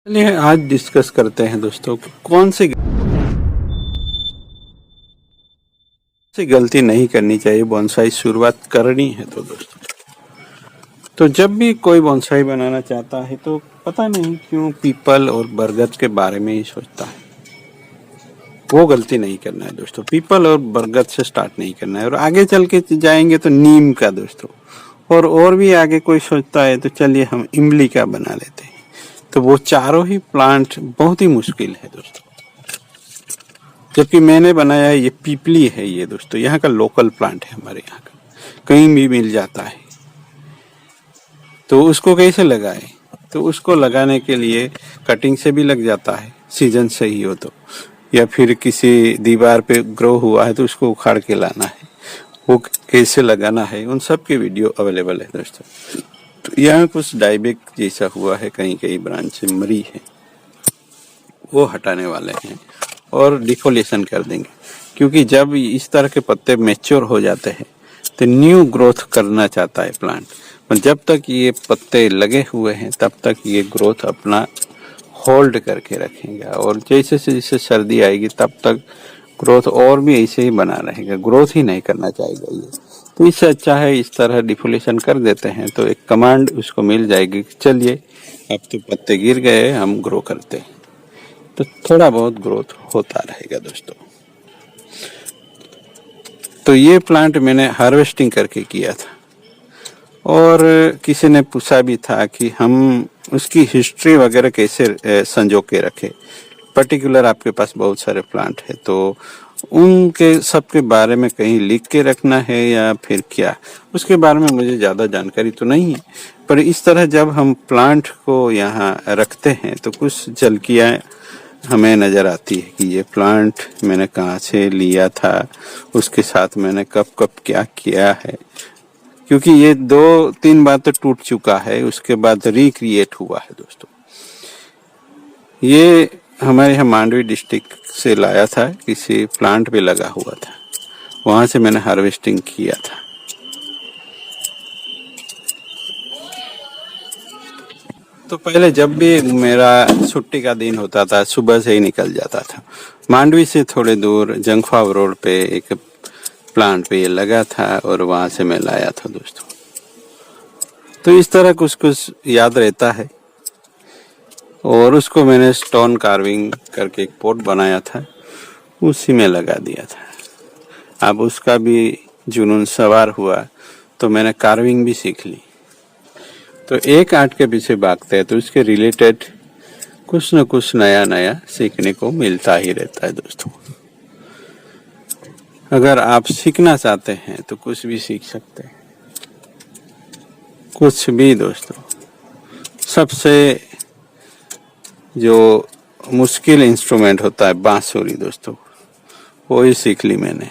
चलिए आज डिस्कस करते हैं दोस्तों कि कौन सी गलती नहीं करनी चाहिए बोनसाई शुरुआत करनी है। तो दोस्तों तो जब भी कोई बोनसाई बनाना चाहता है तो पता नहीं क्यों पीपल और बरगद के बारे में ही सोचता है। वो गलती नहीं करना है दोस्तों, पीपल और बरगद से स्टार्ट नहीं करना है और आगे चल के जाएंगे तो नीम का दोस्तों, और भी आगे कोई सोचता है तो चलिए हम इमली का बना लेते हैं। तो वो चारों ही प्लांट बहुत ही मुश्किल है दोस्तों। जबकि मैंने बनाया है ये पीपली है, ये दोस्तों यहाँ का लोकल प्लांट है, हमारे यहाँ का कहीं भी मिल जाता है। तो उसको कैसे लगाए? तो उसको लगाने के लिए कटिंग से भी लग जाता है, सीजन सही हो तो, या फिर किसी दीवार पे ग्रो हुआ है तो उसको उखाड़ के लाना है, वो कैसे लगाना है, उन सब के वीडियो अवेलेबल है दोस्तों। तो यहाँ कुछ डायबेक जैसा हुआ है, कहीं कहीं ब्रांच से मरी है, वो हटाने वाले हैं और डिफोलेशन कर देंगे। क्योंकि जब इस तरह के पत्ते मैच्योर हो जाते हैं तो न्यू ग्रोथ करना चाहता है प्लांट, पर जब तक ये पत्ते लगे हुए हैं तब तक ये ग्रोथ अपना होल्ड करके रखेगा, और जैसे जैसे सर्दी आएगी तब तक ग्रोथ और भी ऐसे ही बना रहेगा, ग्रोथ ही नहीं करना चाहेगा ये। तो इससे अच्छा है इस तरह डिफोलेशन कर देते हैं तो एक कमांड उसको मिल जाएगी कि चलिए अब तो पत्ते गिर गए, हम ग्रो करते हैं, तो थोड़ा बहुत ग्रोथ होता रहेगा दोस्तों। तो ये प्लांट मैंने हार्वेस्टिंग करके किया था, और किसी ने पूछा भी था कि हम उसकी हिस्ट्री वगैरह कैसे संजो के रखें। पर्टिकुलर आपके पास बहुत सारे प्लांट है तो उनके सबके बारे में कहीं लिख के रखना है या फिर क्या, उसके बारे में मुझे ज़्यादा जानकारी तो नहीं है। पर इस तरह जब हम प्लांट को यहाँ रखते हैं तो कुछ झलकियाँ हमें नज़र आती है कि ये प्लांट मैंने कहाँ से लिया था, उसके साथ मैंने कब कब क्या किया है। क्योंकि ये 2-3 बार तो टूट चुका है, उसके बाद रिक्रिएट हुआ है दोस्तों। ये हमारे यहाँ मांडवी डिस्ट्रिक्ट से लाया था, किसी प्लांट पे लगा हुआ था, वहाँ से मैंने हार्वेस्टिंग किया था। तो पहले जब भी मेरा छुट्टी का दिन होता था सुबह से ही निकल जाता था, मांडवी से थोड़े दूर जंगफा रोड पे एक प्लांट पे ये लगा था और वहाँ से मैं लाया था दोस्तों। तो इस तरह कुछ कुछ याद रहता है, और उसको मैंने स्टोन कार्विंग करके एक पोट बनाया था, उसी में लगा दिया था। अब उसका भी जुनून सवार हुआ तो मैंने कार्विंग भी सीख ली। तो एक आर्ट के पीछे भागते हैं तो उसके रिलेटेड कुछ न कुछ नया नया सीखने को मिलता ही रहता है दोस्तों। अगर आप सीखना चाहते हैं तो कुछ भी सीख सकते हैं, कुछ भी दोस्तों। सबसे जो मुश्किल इंस्ट्रूमेंट होता है बांसुरी दोस्तों, वो ही सीख ली मैंने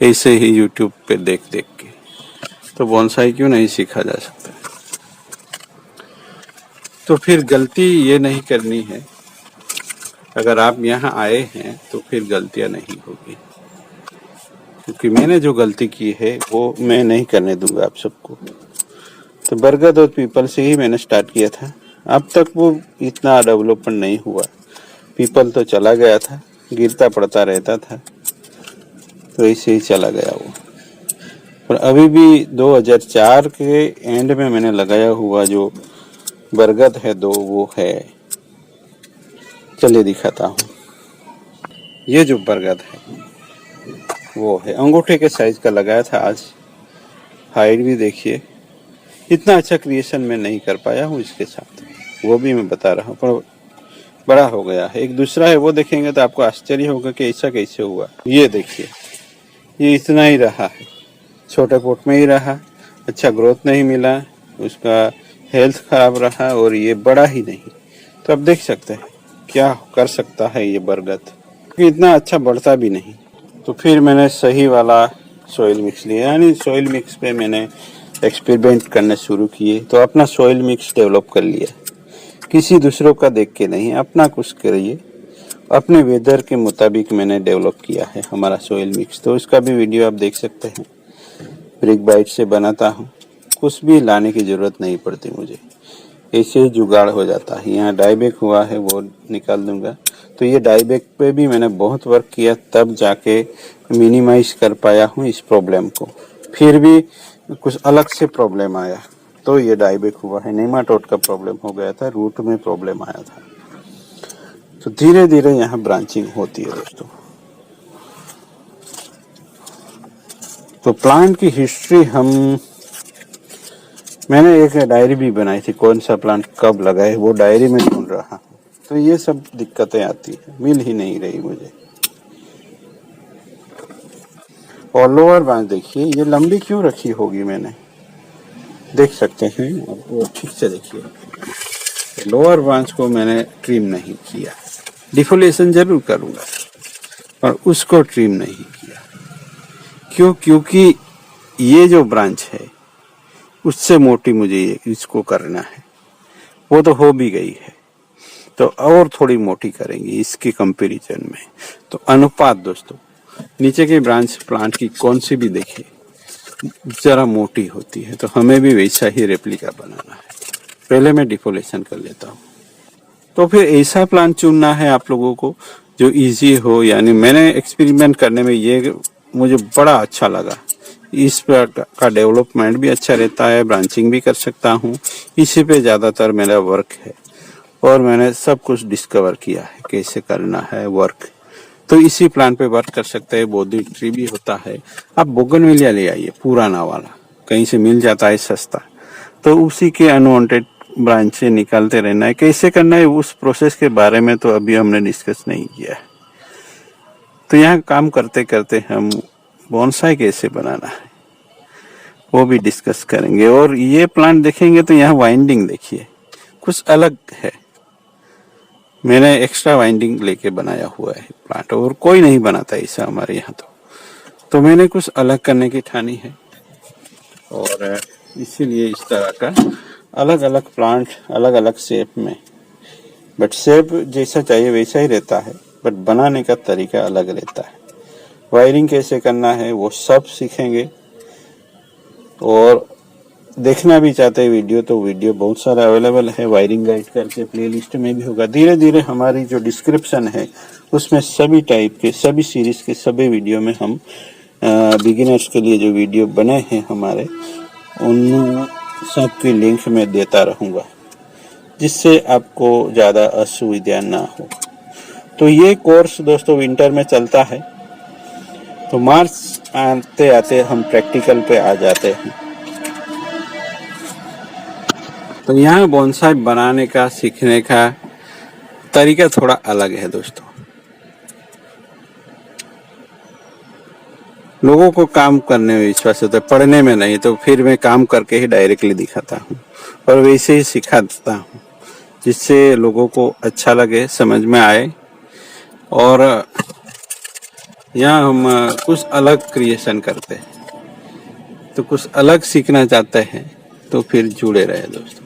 ऐसे ही यूट्यूब पे देख देख के। तो बोनसाई क्यों नहीं सीखा जा सकता? तो फिर गलती ये नहीं करनी है, अगर आप यहाँ आए हैं तो फिर गलतियाँ नहीं होगी, क्योंकि मैंने जो गलती की है वो मैं नहीं करने दूंगा आप सबको। तो बरगद और पीपल से ही मैंने स्टार्ट किया था, अब तक वो इतना डेवलपमेंट नहीं हुआ। पीपल तो चला गया था, गिरता पड़ता रहता था, तो ऐसे ही चला गया वो। पर अभी भी 2004 के एंड में मैंने लगाया हुआ जो बरगद है वो है, चलिए दिखाता हूँ। ये जो बरगद है वो है, अंगूठे के साइज का लगाया था। आज हाइट भी देखिए, इतना अच्छा क्रिएशन मैं नहीं कर पाया हूँ इसके साथ, वो भी मैं बता रहा हूँ, पर बड़ा हो गया है। एक दूसरा है, वो देखेंगे तो आपको आश्चर्य होगा कि ऐसा कैसे हुआ। ये देखिए, ये इतना ही रहा है, छोटे पोट में ही रहा, अच्छा ग्रोथ नहीं मिला, उसका हेल्थ खराब रहा, और ये बड़ा ही नहीं। तो आप देख सकते हैं क्या कर सकता है ये बरगद, कि इतना अच्छा बढ़ता भी नहीं। तो फिर मैंने सही वाला सॉइल मिक्स लिया, यानी सॉइल मिक्स पे मैंने एक्सपेरिमेंट करने शुरू किए, तो अपना सॉइल मिक्स डेवलप कर लिया, किसी दूसरों का देख के नहीं, अपना कुछ करिए, अपने वेदर के मुताबिक मैंने डेवलप किया है हमारा सॉइल मिक्स। तो उसका भी वीडियो आप देख सकते हैं, ब्रिक बाइट से बनाता हूँ, कुछ भी लाने की ज़रूरत नहीं पड़ती मुझे। ऐसे ही जुगाड़ हो जाता है। यहाँ डाईबैक हुआ है वो निकाल दूंगा। तो ये डाईबैक पे भी मैंने बहुत वर्क किया, तब जाके मिनिमाइज कर पाया हूँ इस प्रॉब्लम को। फिर भी कुछ अलग से प्रॉब्लम आया तो ये डाईबैक हुआ है। नेमाटोड का प्रॉब्लम हो गया था, रूट में प्रॉब्लम आया था। तो धीरे धीरे यहाँ ब्रांचिंग होती है दोस्तों। तो प्लांट की हिस्ट्री मैंने एक डायरी भी बनाई थी, कौन सा प्लांट कब लगाए वो डायरी में ढूंढ रहा हूँ। तो ये सब दिक्कतें आती है, मिल ही नहीं रही मुझे। और लोअर ब्रांच देखिए, ये लंबी क्यों रखी होगी, मैंने देख सकते हैं आप, वो ठीक से देखिए। लोअर ब्रांच को मैंने ट्रिम नहीं किया, डिफोलेशन जरूर करूंगा और उसको ट्रिम नहीं किया। क्यों? क्योंकि ये जो ब्रांच है उससे मोटी मुझे इसको करना है। वो तो हो भी गई है, तो और थोड़ी मोटी करेंगे इसके कंपैरिजन में। तो अनुपात दोस्तों, नीचे की ब्रांच प्लांट की कौन सी भी देखिए जरा मोटी होती है, तो हमें भी वैसा ही रेप्लिका बनाना है। पहले मैं डिफोलेशन कर लेता हूँ। तो फिर ऐसा प्लांट चुनना है आप लोगों को जो इजी हो। यानी मैंने एक्सपेरिमेंट करने में ये मुझे बड़ा अच्छा लगा। इस का डेवलपमेंट भी अच्छा रहता है, ब्रांचिंग भी कर सकता हूँ। इसी पे ज्यादातर मेरा वर्क है और मैंने सब कुछ डिस्कवर किया है कैसे करना है वर्क। तो इसी प्लान पे वर्क कर सकते हैं। बोधी ट्री भी होता है। आप बोगनविलिया ले आइए, पुराना वाला कहीं से मिल जाता है सस्ता। तो उसी के अनवांटेड ब्रांच से निकालते रहना है। कैसे करना है उस प्रोसेस के बारे में तो अभी हमने डिस्कस नहीं किया है। तो यहाँ काम करते करते हम बोनसाई कैसे बनाना है वो भी डिस्कस करेंगे। और ये प्लांट देखेंगे तो यहाँ वाइंडिंग देखिए कुछ अलग है। मैंने एक्स्ट्रा वाइंडिंग लेके बनाया हुआ है प्लांट, और कोई नहीं बनाता ऐसा हमारे यहाँ। तो मैंने कुछ अलग करने की ठानी है और इसीलिए इस तरह का अलग अलग प्लांट अलग अलग शेप में, बट शेप जैसा चाहिए वैसा ही रहता है, बट बनाने का तरीका अलग रहता है। वायरिंग कैसे करना है वो सब सीखेंगे। और देखना भी चाहते हैं वीडियो तो वीडियो बहुत सारा अवेलेबल है, वायरिंग गाइड करके प्लेलिस्ट में भी होगा। धीरे धीरे हमारी जो डिस्क्रिप्शन है उसमें सभी टाइप के सभी सीरीज के सभी वीडियो में हम बिगिनर्स के लिए जो वीडियो बने हैं हमारे, उन सब की लिंक में देता रहूंगा, जिससे आपको ज़्यादा असुविधा ना हो। तो ये कोर्स दोस्तों विंटर में चलता है। तो मार्च आते आते हम प्रैक्टिकल पे आ जाते हैं। तो यहाँ बोनसाई बनाने का सीखने का तरीका थोड़ा अलग है दोस्तों। लोगों को काम करने में विश्वास होता है, पढ़ने में नहीं। तो फिर मैं काम करके ही डायरेक्टली दिखाता हूँ और वैसे ही सिखाता हूँ, जिससे लोगों को अच्छा लगे, समझ में आए। और यहाँ हम कुछ अलग क्रिएशन करते हैं। तो कुछ अलग सीखना चाहते हैं तो फिर जुड़े रहे दोस्तों।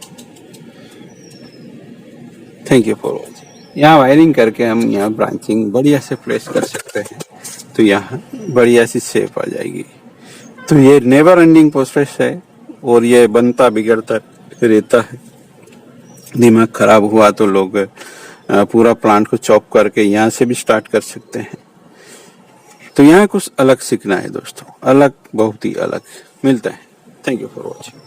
Thank you for watching. यहाँ वायरिंग करके हम यहाँ ब्रांचिंग बढ़िया से प्लेस कर सकते हैं। तो यहाँ बढ़िया सी शेप आ जाएगी। तो ये नेवर एंडिंग प्रोसेस है और ये बनता बिगड़ता रहता है। दिमाग खराब हुआ तो लोग पूरा प्लांट को चॉप करके यहाँ से भी स्टार्ट कर सकते हैं। तो यहाँ कुछ अलग सीखना है दोस्तों, अलग, बहुत ही अलग। मिलता है। Thank you for watching.